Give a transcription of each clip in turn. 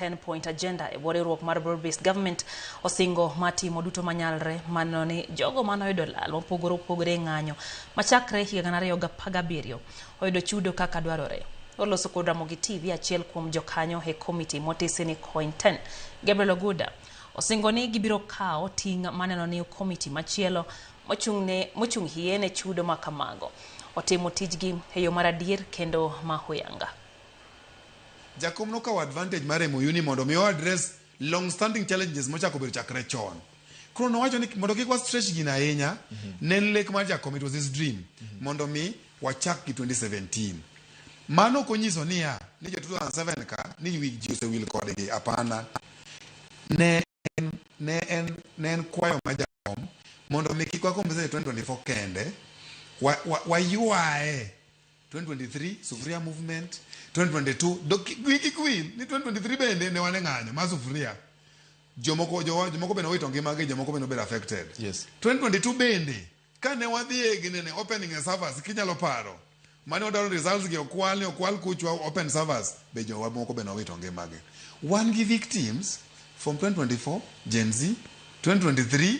10-point agenda e riwruok mar broad-based government osingo matimo duto manyalre mano ni jogo manoyudo lal mopogore opogore ng'anyo machakre higa 2017 oyudo chudo kaka dwarore. Oloso kod Ramogi TV achiel kuom jokanyo e komiti motisi ni coin 10 Gabriel Oguda osingo ni gibiro kawo ting' maneno ni komiti machielo mochung' hie ne chudo makamago otimo tijgi e yo mar adier kendo mahuyanga. Jakom no kawo advantage mare moyuni mondo mi address long standing challenges mochako bedo chakre chon. Koro nowacho ni mondo kik wa stretch gina ahinya nen lek mar jakom, it was his dream mondo mi wachak gi 2017. Mano konyiso niya ni jo 2007 ka ni wi ji osewil kodgi apana. Ne en kwayo ma jakom mondo mi kik wakompensate 2024 kende wa yuae 2023 sufuria movement 2022 wiki ni 2023 bende ne wane ng'anyo ma sufuria jomoko bende owito ngimagi, jomoko bende obedo affected. Yes. 2022 bende kane wadhi e ginene opening a servers kinyalo paro mane wadaro results gi okwal kuchwa open servers be jomoko bende owito ngimagi. Wan gi victims from 2024 Gen Z, 2023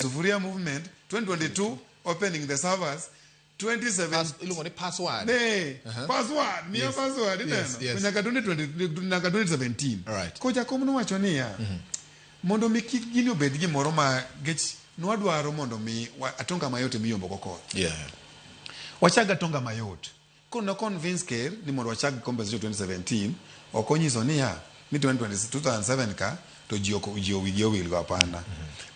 sufuria movement, 2022 opening the servers, 27 password. Password. Yes. Password. Yes. Nyaka 2017. Right. Ko jakom nowacho niya mondo mi kik gini obed gimoro ma gech nwadwaro mondo mi atonga mayot miyombo go. Yeah. Wachaga tonga mayot. Ko no convince ker ni mondo wachag compensation 2017 okonyiso niya ni 2007 ka to ji owigi owil go apana.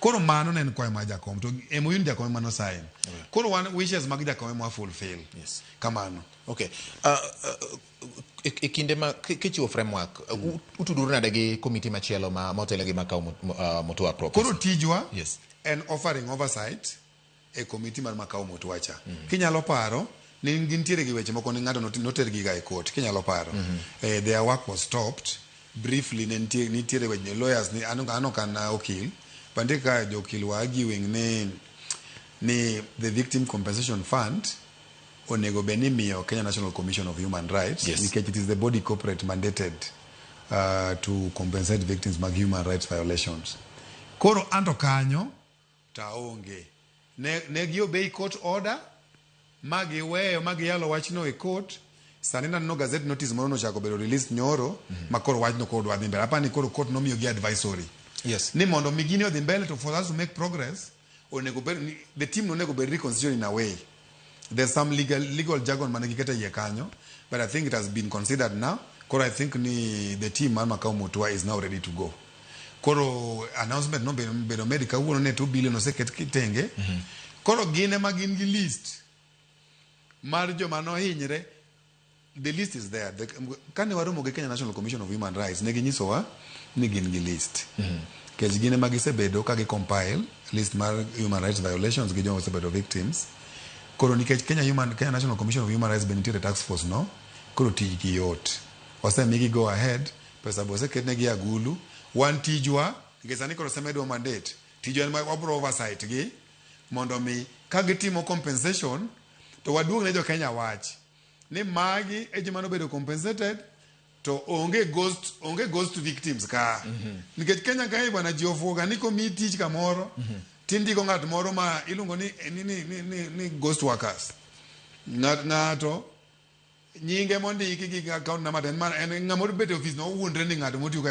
Koro mano nen kwayo ma jakom to emoyun jakom mano sign. Koro wan wishes mag jakom ma fulfill. Yes. Kamano. Okay. Kinde ma kichiwo framework utuduru nade gi komiti machielo ma motelo gi makao motua proposal. Koro tijwa yes. And offering oversight e komiti mar makao motua cha. Kinyalo paro ni gintiere gi weche moko ni ng'ato noter gi ga e court. Kinyalo paro their work was stopped briefly. Nitiere weche lawyers ni ano kan okil bandika jokil wa arguing ni the victim compensation fund onego beni miyo Kenya National Commission of Human Rights. Yes. Because it is the body corporate mandated to compensate victims of human rights violations. Koro anto kanyo taonge ne giobei court order magi yalo wachno e court. Sanina no gazette notice moro no chako bedo released nyoro makoro wachno koro wadhi mbele apani koro court nomiyo gi advisory. Yes. Ni mondo migini odhi mbele to for us to make progress the team no nego be reconstituted in a way. There's some legal jargon managiketa yekanyo, but I think it has been considered now. Koro I think the team man makao motua is now ready to go. Koro announcement no bedo medical uno ne 2 billion oseket kitenge. Koro gine magin gi list mar joma no hinyre. The list is there. Kane waromo gi Kenya National Commission of Human Rights ne ginyisowa ni gin gi list. Kech gine magisebedo ka gi compile list mar human rights violations gi joma osebedo victims. Koro nikech Kenya National Commission of Human Rights benitiere task force no, koro tijgi yot. Osemigi go ahead, pesa bose ketne gi agulu. Wan tijwa, nikech sani koro osemedo mandate. Tijwa en wabro oversight gi mondo mi ka gitimo compensation to waduog ne jo Kenya wach ni magi e joma nobedo compensated to onge ghost victims ka. Nikech Kenya kae bwana ji ofuoga ni komi tich kamoro tindi ko ng'at moro ma iluongo ni ghost workers. Ng'ato nyinge mondiki gi account number en ng'ama bedo office no wuondre ni ng'ato motiyo